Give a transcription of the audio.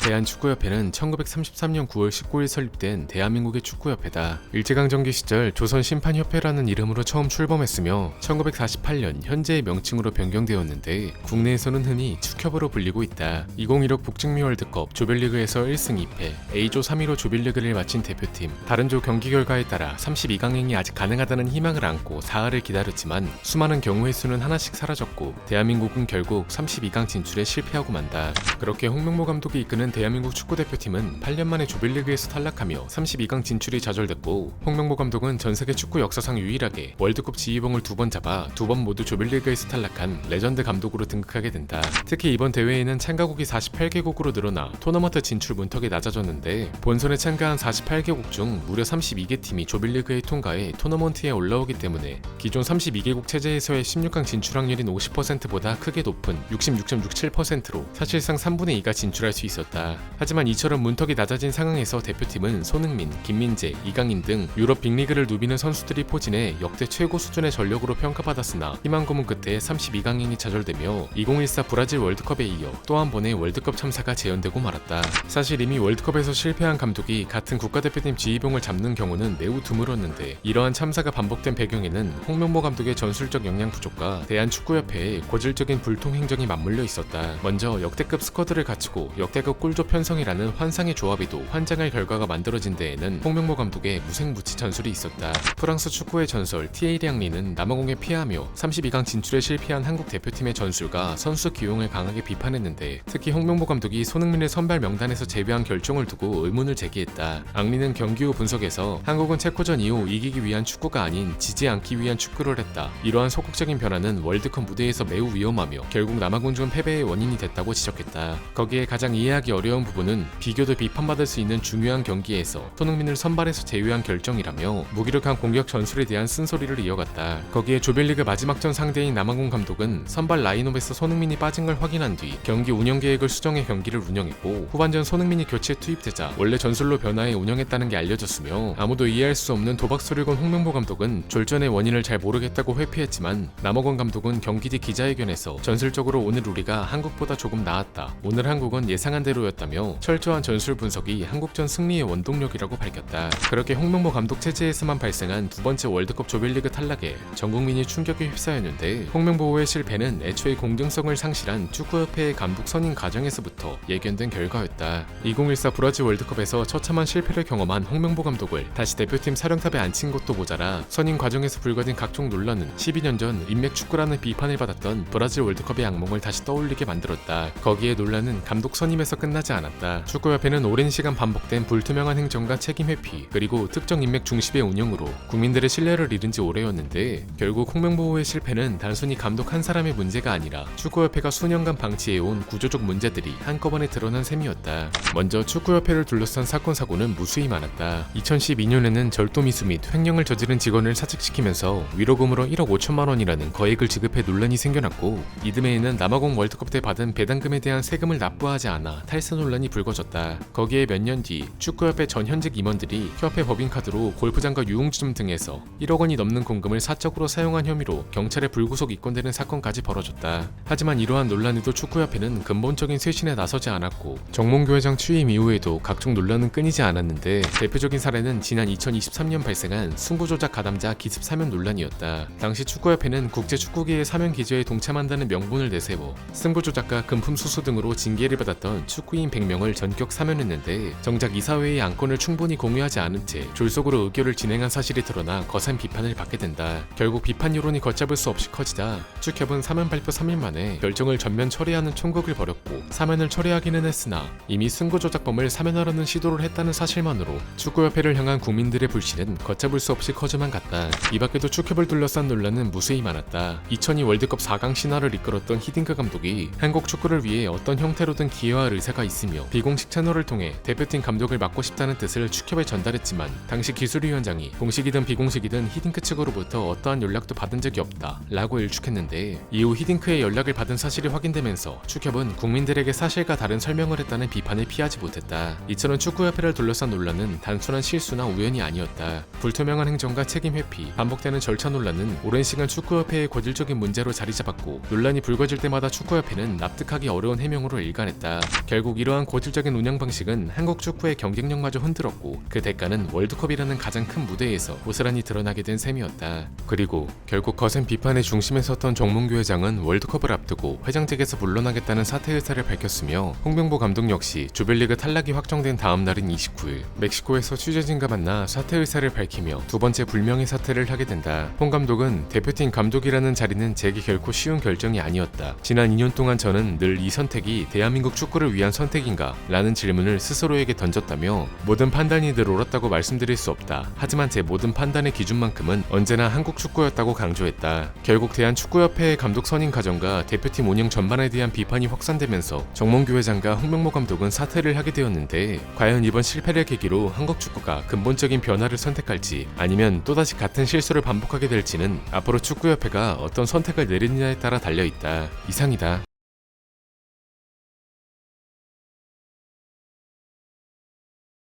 대한축구협회는 1933년 9월 19일 설립된 대한민국의 축구협회다. 일제강점기 시절 조선심판협회라는 이름으로 처음 출범했으며 1948년 현재의 명칭으로 변경되었는데 국내에서는 흔히 축협으로 불리고 있다. 2016 북중미 월드컵 조별리그에서 1승 2패, A조 3위로 조별리그를 마친 대표팀. 다른 조 경기 결과에 따라 32강행이 아직 가능하다는 희망을 안고 사흘을 기다렸지만 수많은 경우의 수는 하나씩 사라졌고 대한민국은 결국 32강 진출에 실패하고 만다. 그렇게 홍명보 감독이 이끄는 대한민국 축구대표팀은 8년 만에 조별리그에서 탈락하며 32강 진출이 좌절됐고, 홍명보 감독은 전세계 축구 역사상 유일하게 월드컵 지휘봉을 2번 잡아 2번 모두 조별리그에서 탈락한 레전드 감독으로 등극하게 된다. 특히 이번 대회에는 참가국이 48개국으로 늘어나 토너먼트 진출 문턱이 낮아졌는데, 본선에 참가한 48개국 중 무려 32개 팀이 조별리그에 통과해 토너먼트에 올라오기 때문에 기존 32개국 체제에서의 16강 진출 확률인 50%보다 크게 높은 66.67%로 사실상 3분의 2가 진출할 수 있었다. 하지만 이처럼 문턱이 낮아진 상황에서 대표팀은 손흥민, 김민재, 이강인 등 유럽 빅리그를 누비는 선수들이 포진해 역대 최고 수준의 전력으로 평가받았으나 희망 고문 끝에 32강행이 좌절되며 2014 브라질 월드컵에 이어 또 한 번의 월드컵 참사가 재현되고 말았다. 사실 이미 월드컵에서 실패한 감독이 같은 국가대표팀 지휘봉을 잡는 경우는 매우 드물었는데, 이러한 참사가 반복된 배경에는 홍명보 감독의 전술적 역량 부족과 대한축구협회의 고질적인 불통 행정이 맞물려 있었다. 먼저 역대급 스쿼드를 갖추고 역대급 꿀조 편성이라는 환상의 조합에도 환장할 결과가 만들어진 데에는 홍명보 감독의 무색무취 전술이 있었다. 프랑스 축구의 전설 티에리 앙리는 남아공에 피하며 32강 진출에 실패한 한국 대표팀의 전술과 선수 기용을 강하게 비판했는데, 특히 홍명보 감독이 손흥민을 선발 명단에서 제외한 결정을 두고 의문을 제기했다. 앙리는 경기 후 분석에서 한국은 체코전 이후 이기기 위한 축구가 아닌 지지 않기 위한 축구를 했다. 이러한 소극적인 변화는 월드컵 무대에서 매우 위험하며 결국 남아공중 패배의 원인이 됐다고 지적했다. 거기에 가장 이해하기 어려운 부분은 비교도 비판받을 수 있는 중요한 경기에서 손흥민을 선발에서 제외한 결정이라며 무기력한 공격 전술에 대한 쓴소리를 이어갔다. 거기에 조별리그 마지막전 상대인 남아공 감독은 선발 라인업에서 손흥민이 빠진 걸 확인한 뒤 경기 운영 계획을 수정해 경기를 운영했고, 후반전 손흥민이 교체에 투입되자 원래 전술로 변화해 운영했다는 게 알려졌으며, 아무도 이해할 수 없는 도박 소리를 건 홍명보 감독은 졸전의 원인을 잘 모르겠다고 회피했지만, 남아공 감독은 경기 뒤 기자회견에서 전술적으로 오늘 우리가 한국보다 조금 나았다, 오늘 한국은 예상한 대로였다며 철저한 전술 분석이 한국전 승리의 원동력이라고 밝혔다. 그렇게 홍명보 감독 체제에서만 발생한 두 번째 월드컵 조별리그 탈락에 전 국민이 충격에 휩싸였는데, 홍명보의 실패는 애초에 공정성을 상실한 축구협회의 감독 선임 과정에서부터 예견된 결과였다. 2014 브라질 월드컵에서 처참한 실패를 경험한 홍명보 감독을 다시 대표팀 사령탑에 앉힌 것도 모자라 선임 과정에서 불거진 각종 논란은 12년 전 인맥축구라는 비판을 받았던 브라질 월드컵의 악몽을 다시 떠올리게 만들었다. 거기에 논란은 감독 선임에서 끝나지 않았다. 축구협회는 오랜 시간 반복된 불투명한 행정과 책임 회피, 그리고 특정 인맥 중심의 운영으로 국민들의 신뢰를 잃은 지 오래였는데, 결국 홍명보의 실패는 단순히 감독 한 사람의 문제가 아니라 축구협회가 수년간 방치해온 구조적 문제들이 한꺼번에 드러난 셈이었다. 먼저 축구협회를 둘러싼 사건 사고는 무수히 많았다. 2012년에는 절도미수 및 횡령을 저지른 직원을 사직시키면서 위로금으로 1억 5천만 원이라는 거액을 지급해 논란이 생겨났고, 이듬해에는 남아공 월드컵 때 받은 배당금에 대한 세금을 납부하지 않아 탈세 논란이 불거졌다. 거기에 몇 년 뒤 축구협회 전 현직 임원들이 협회 법인카드로 골프장과 유흥주점 등에서 1억 원이 넘는 공금을 사적으로 사용한 혐의로 경찰에 불구속 입건되는 사건까지 벌어졌다. 하지만 이러한 논란에도 축구협회는 근본적인 쇄신에 나서지 않았고, 정몽규 회장 취임 이후에도 각종 논란은 끊이지 않았는데, 대표적인 사례는 지난 2023년 발생한 승부조작 가담자 기습 사면 논란이었다. 당시 축구협회는 국제축구계의 사면 기저에 동참한다는 명분을 내세워 승부조작과 금품 수수 등으로 징계를 받았던 축구인 100명을 전격 사면했는데, 정작 이사회의 안건을 충분히 공유하지 않은 채 졸속으로 의결을 진행한 사실이 드러나 거센 비판을 받게 된다. 결국 비판 여론이 걷잡을 수 없이 커지자 축협은 사면 발표 3일 만에 결정을 전면 처리하는 총극을 벌였고, 사면을 처리하기는 했으나 이미 승부조작범을 사면하려는 시도를 했다는 사실만으로 축구협회를 향한 국민들의 불신은 걷잡을 수 없이 커져만 갔다. 이 밖에도 축협을 둘러싼 논란은 무수히 많았다. 2002 월드컵 4강 신화를 이끌었던 히딩크 감독이 한국 축구를 위해 어떤 형태로든 기여할 의사가 있으며 비공식 채널을 통해 대표팀 감독을 맡고 싶다는 뜻을 축협에 전달했지만, 당시 기술위원장이 공식이든 비공식이든 히딩크 측으로부터 어떠한 연락도 받은 적이 없다 라고 일축했는데, 이후 히딩크의 연락을 받은 사실이 확인되면서 축협은 국민들에게 사실과 다른 설명을 했다는 비판을 피하지 못했다. 이처럼 축구협회를 둘러싼 논란은 단순한 실수나 우연이 아니었다. 불투명한 행정과 책임 회피, 반복되는 절차 논란은 오랜 시간 축구협회의 고질적인 문제로 자리 잡았고, 논란이 불거질 때마다 축구협회는 납득하기 어려운 해명으로 일관했다. 결국 결국 이러한 고질적인 운영 방식은 한국 축구의 경쟁력마저 흔들었고 그 대가는 월드컵이라는 가장 큰 무대에서 고스란히 드러나게 된 셈이었다. 그리고 결국 거센 비판의 중심에 섰던 정몽규 회장은 월드컵을 앞두고 회장직에서 물러나겠다는 사퇴 의사를 밝혔으며 홍명보 감독 역시 조별리그 탈락이 확정된 다음 날인 29일 멕시코에서 취재진과 만나 사퇴 의사를 밝히며 두 번째 불명예 사퇴를 하게 된다. 홍 감독은 대표팀 감독이라는 자리는 제게 결코 쉬운 결정이 아니었다. 지난 2년 동안 저는 늘 이 선택이 대한민국 축구를 위한 선택인가? 라는 질문을 스스로에게 던졌다며 모든 판단이 늘 옳았다고 말씀드릴 수 없다. 하지만 제 모든 판단의 기준만큼은 언제나 한국 축구였다고 강조했다. 결국 대한축구협회의 감독 선임 과정과 대표팀 운영 전반에 대한 비판이 확산되면서 정몽규 회장과 홍명보 감독은 사퇴를 하게 되었는데 과연 이번 실패를 계기로 한국 축구가 근본적인 변화를 선택할지 아니면 또다시 같은 실수를 반복하게 될지는 앞으로 축구협회가 어떤 선택을 내리느냐에 따라 달려있다. 이상이다.